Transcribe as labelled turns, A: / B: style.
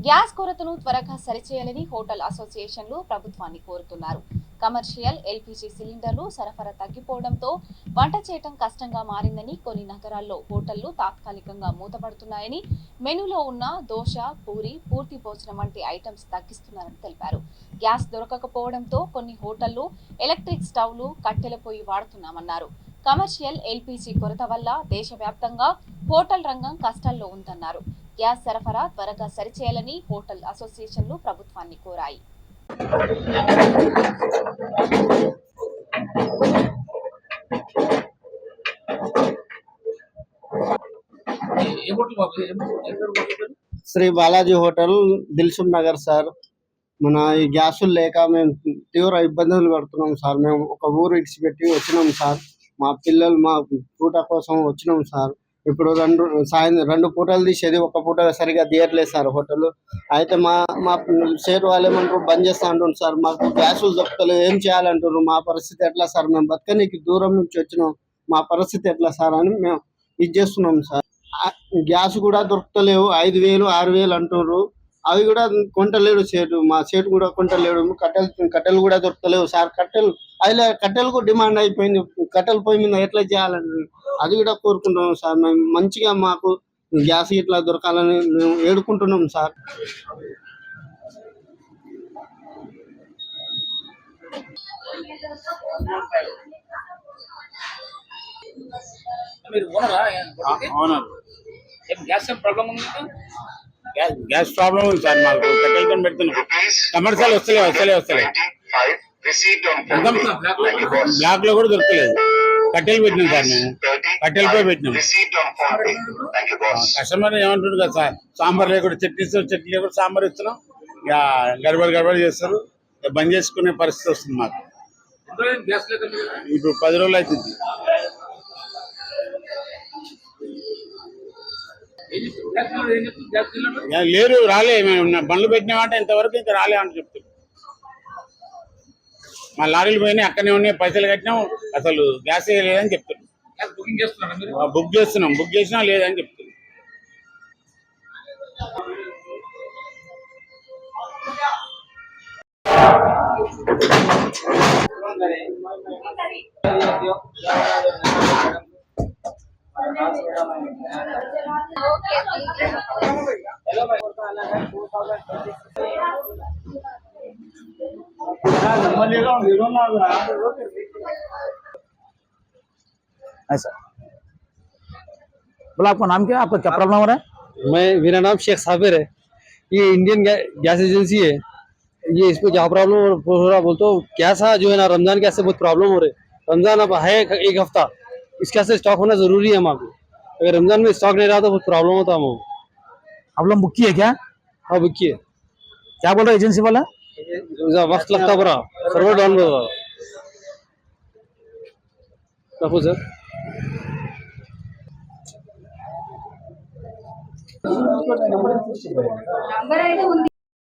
A: Gas కొరతను త్వరగా సరిచేయాలని hotel అసోసియేషన్లు ప్రభుత్వాన్ని కోరుతున్నారు. కమర్షియల్ ఎల్పీజీ సిలిండర్లు సరఫరా తగ్గిపోవడంతో వంట చేయడం కష్టంగా మారిందని, కొన్ని నగరాల్లో హోటళ్లు తాత్కాలికంగా మూతపడుతున్నాయని, మెనూలో ఉన్న దోశ, పూరి, పూర్తి భోజనం వంటి ఐటమ్స్ తగ్గిస్తున్నారని తెలిపారు. గ్యాస్ దొరకకపోవడంతో కొన్ని హోటళ్లు ఎలక్ట్రిక్ స్టవ్లు, కట్టెల పొయ్యి వాడుతున్నామన్నారు. కమర్షియల్ ఎల్పీజీ కొరత వల్ల దేశవ్యాప్తంగా హోటల్ రంగం కష్టాల్లో ఉందన్నారు. గ్యాస్ సరఫరా త్వరగా సరిచేయాలని హోటల్ అసోసియేషన్లు ప్రభుత్వాన్ని కోరాయి.
B: Shri Balaji hotel, Dilsukh Nagar sir. మన ఈ గ్యాసులు లేక మేము తీవ్ర ఇబ్బందులు పడుతున్నాం సార్. మేము ఒక ఊరు ఇడిచిపెట్టి వచ్చినాం సార్. మా పిల్లలు మా పూట కోసం వచ్చినాం సార్. ఇప్పుడు రెండు పూటలు తీసేది ఒక పూట సరిగా తీయట్లేదు సార్ హోటల్. అయితే మా మా షేర్ వాళ్ళు ఏమంటారు, బంద్ చేస్తా అంటున్నారు సార్. మాకు గ్యాసులు దొరకలేదు, ఏం చేయాలంటారు? మా పరిస్థితి ఎట్లా సార్? మేము బతకనీకి దూరం నుంచి వచ్చినాం, మా పరిస్థితి ఎట్లా సార్ అని మేము ఇది చేస్తున్నాం సార్. గ్యాస్ కూడా దొరకలేవు, 5,000 6,000 అంటున్నారు. అవి కూడా కొంటలేడు సేటు, మా సేటు కూడా కొంటలేడు. కట్టెలు కూడా దొరకలేవు సార్. కట్టెలకు డిమాండ్ అయిపోయింది. కట్టెల పొయ్యి మీద ఎట్లా చేయాలని అది కూడా కోరుకుంటున్నాం సార్. మేము మంచిగా మాకు గ్యాస్ ఇట్లా దొరకాలని మేము వేడుకుంటున్నాం సార్.
C: గ్యాస్ ప్రాబ్లం ఉంది సార్. మాకు కట్టెలతో పెడుతున్నాం. కమర్షియల్ వస్తలే బ్లాక్ లో కూడా దొరకలేదు. కట్టెలు పెట్టినాం సార్. మేము కట్టెలపై పెట్టినాం. కస్టమర్ ఏమంటుండ్రు కదా సార్, సాంబార్ లేకుండా చట్నీ లేకుండా సాంబార్ ఇస్తున్నాం. ఇక గడబడి చేస్తారు. బంద్ చేసుకునే పరిస్థితి వస్తుంది మాకు. ఇప్పుడు 10 రోజులు అవుతుంది. లేరు, రాలే. మేము బండ్లు పెట్టినామంటే ఇంతవరకు ఇంకా రాలే అని చెప్తున్నాం. మా లారీలు పోయినాయి, అక్కడనే ఉన్నాయి, పైసలు కట్టినాం, అసలు గ్యాస్ లేదని చెప్తున్నాం. బుక్ చేసినా లేదని చెప్తున్నాం.
D: ऐसा बोला, आपका नाम क्या है? आपका क्या प्रॉब्लम हो रहा है?
B: मेरा नाम शेख साबिर है। ये इंडियन गैस एजेंसी है। ये इस पे क्या प्रॉब्लम हो रहा बोलते हो? गैस जो है ना, रमजान गैस से बहुत प्रॉब्लम हो रही है। रमजान अब है एक हफ्ता, इसका से स्टॉक होना जरूरी है हमारे। अगर रमजान में स्टॉक नहीं रहा तो बहुत प्रॉब्लम होता है हमको।
D: आप लोग बुक किए क्या?
B: हाँ, बुक किए।
D: क्या बोल रहे एजेंसी वाला?
B: वक्त लगता पूरा, सर्वर डाउन रखो सर।
E: నంబర్ అయితే ఉంది.